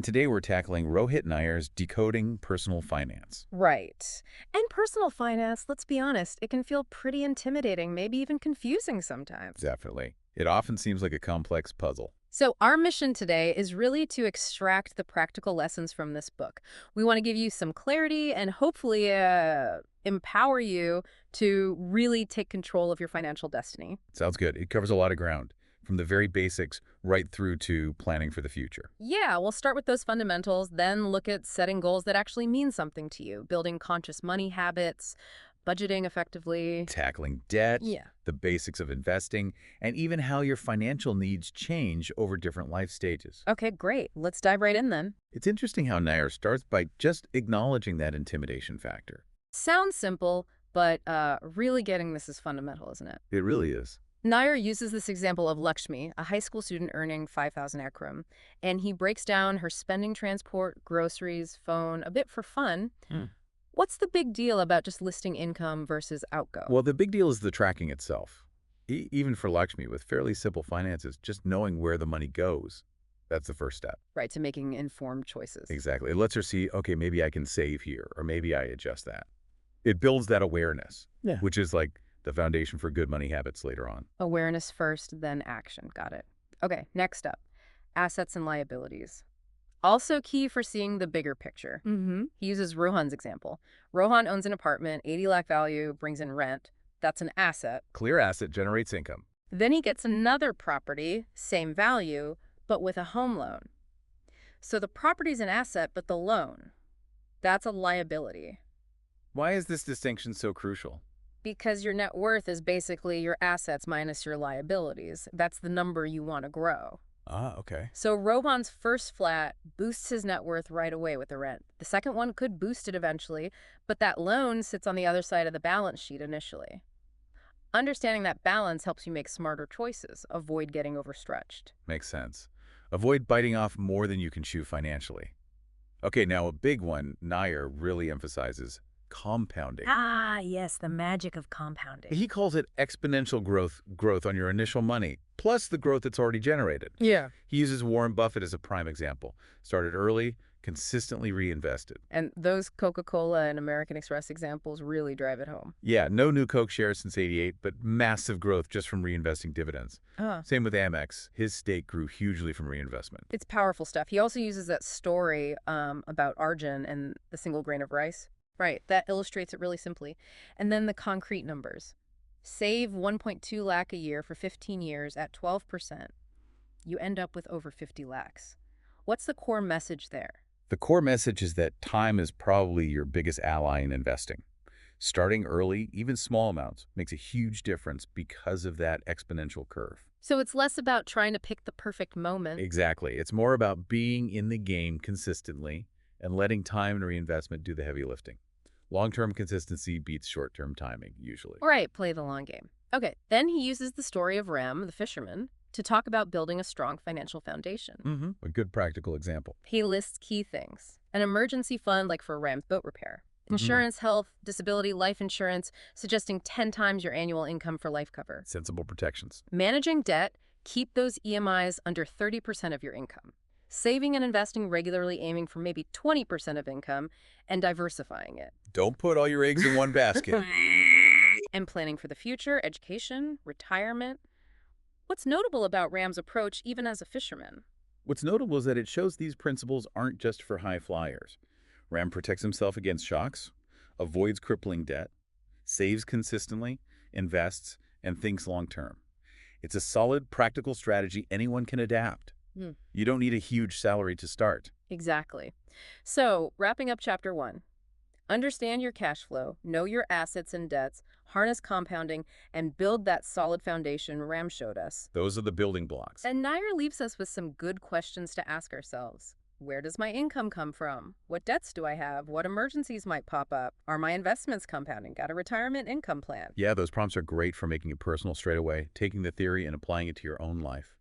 today we're tackling Rohit Nayar's Decoding Personal Finance. Right. And personal finance, let's be honest, it can feel pretty intimidating, maybe even confusing sometimes. Definitely. It often seems like a complex puzzle. So our mission today is really to extract the practical lessons from this book. We want to give you some clarity and hopefully empower you to really take control of your financial destiny. Sounds good. It covers a lot of ground, from the very basics right through to planning for the future. Yeah, we'll start with those fundamentals, then look at setting goals that actually mean something to you, building conscious money habits, budgeting effectively. Tackling debt, Yeah. the basics of investing, and even how your financial needs change over different life stages. Okay, great. Let's dive right in then. It's interesting how Nayar starts by just acknowledging that intimidation factor. Sounds simple, but really getting this is fundamental, isn't it? It really is. Nayar uses this example of Lakshmi, a high school student earning 5,000 akram, and he breaks down her spending transport, groceries, phone, a bit for fun. What's the big deal about just listing income versus outgo? Well, the big deal is the tracking itself. Even for Lakshmi, with fairly simple finances, just knowing where the money goes, that's the first step. Right, to making informed choices. Exactly. It lets her see, okay, maybe I can save here, or maybe I adjust that. It builds that awareness, which is like the foundation for good money habits later on. Awareness first, then action. Got it. Okay, next up, assets and liabilities. Also key for seeing the bigger picture. He uses Rohan's example. Rohan owns an apartment, 80 lakh value, brings in rent. That's an asset. Clear asset generates income. Then he gets another property, same value, but with a home loan. So the property's an asset, but the loan, that's a liability. Why is this distinction so crucial? Because your net worth is basically your assets minus your liabilities. That's the number you want to grow. Ah, okay. So Rohan's first flat boosts his net worth right away with the rent. The second one could boost it eventually, but that loan sits on the other side of the balance sheet initially. Understanding that balance helps you make smarter choices, avoid getting overstretched. Makes sense. Avoid biting off more than you can chew financially. Okay, now a big one Nayar really emphasizes: compounding. Ah, yes, the magic of compounding. He calls it exponential growth on your initial money, plus the growth it's already generated. Yeah. He uses Warren Buffett as a prime example. Started early, consistently reinvested. And those Coca-Cola and American Express examples really drive it home. Yeah, no new Coke shares since '88, but massive growth just from reinvesting dividends. Same with Amex. His stake grew hugely from reinvestment. It's powerful stuff. He also uses that story about Arjun and the single grain of rice. Right, that illustrates it really simply. And then the concrete numbers. Save 1.2 lakh a year for 15 years at 12%. You end up with over 50 lakhs. What's the core message there? The core message is that time is probably your biggest ally in investing. Starting early, even small amounts, makes a huge difference because of that exponential curve. So it's less about trying to pick the perfect moment. Exactly. It's more about being in the game consistently and letting time and reinvestment do the heavy lifting. Long-term consistency beats short-term timing, usually. Right, play the long game. Okay, then he uses the story of Ram, the fisherman, to talk about building a strong financial foundation. A good practical example. He lists key things. An emergency fund like for Ram's boat repair. Insurance, health, disability, life insurance, suggesting 10 times your annual income for life cover. Sensible protections. Managing debt, keep those EMIs under 30% of your income. Saving and investing regularly, aiming for maybe 20% of income, and diversifying it. Don't put all your eggs in one basket. And planning for the future, education, retirement. What's notable about Ram's approach, even as a fisherman? What's notable is that it shows these principles aren't just for high flyers. Ram protects himself against shocks, avoids crippling debt, saves consistently, invests, and thinks long-term. It's a solid, practical strategy anyone can adapt. You don't need a huge salary to start. Exactly. So, wrapping up chapter 1. Understand your cash flow, know your assets and debts, harness compounding, and build that solid foundation Ram showed us. Those are the building blocks. And Nayar leaves us with some good questions to ask ourselves. Where does my income come from? What debts do I have? What emergencies might pop up? Are my investments compounding? Got a retirement income plan? Yeah, those prompts are great for making it personal straight away, taking the theory and applying it to your own life.